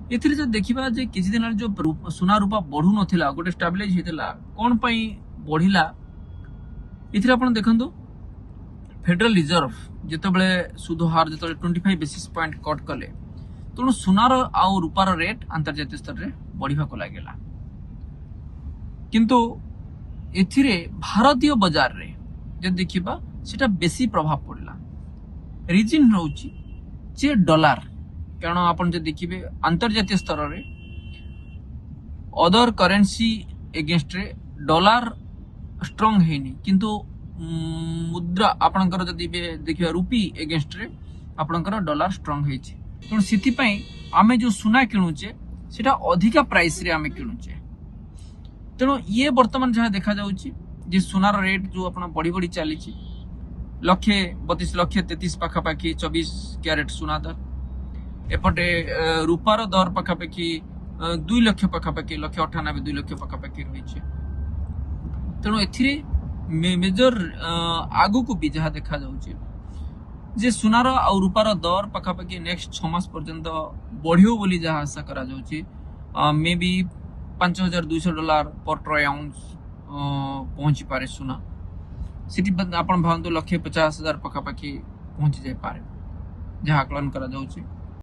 एथिरे जब देखिबा जे किछि दिन जो सुना रूपा बढ़ु नथिला गोटे स्टेबलाइज हेतला कोन पई बढ़िला एथिरे आपण देखंतु फेडरल रिजर्व जेतेबेले सुध हार जेतेबेले 25 बेसिस पॉइंट कट कले तेणु सुनार आउ रूपार रेट अंतर्जातीय स्तर रे बढ़िबा को लागेला किंतु एथिरे भारतीय बाजार रे जे देखिबा सेटा बेसी प्रभाव पड़ला रीजन रहउची जे डॉलर कारण आपण जे देखिबे अंतर्जातीय स्तर रे अदर करेंसी एगेंस्ट रे डॉलर स्ट्रांग हेनी किंतु मुद्रा आपणकर जदि देखिबा रुपी एगेंस्ट रे आपणकर डॉलर स्ट्रांग हेछि तेणु सिथि पई आमे जो सुना किणुचे सेटा अधिका प्राइस रे आमे किणुचे तेणु ये वर्तमान जहाँ देखा जाउची जे सुनार रेट जो आपण बढ़ी बढ़ी चली लक्षे 32 लक्षे 33 पाखापाखि 24 क्यारेट सुना दर एपटे रूपार दर पाखापाखि 2 लाख पाखापाखि 198 2 लाख पाखापाखि रही तेणु एथिरे मेजर आगु को भी जहाँ देखा जाउची जे सुनार आ रूपार दर पाखापाखि नेक्स्ट 6 मास पर्यंत बढ़ियो बोली जहाँ आशा करा जाउची मे बी $5200 पर ट्रय आउंस पहुंची पारे सुना सिटी आपण भावନ୍ତୁ 150,000 पाखापाखि पहुंची जाए पारे जहाँ आकलन करा जाउची।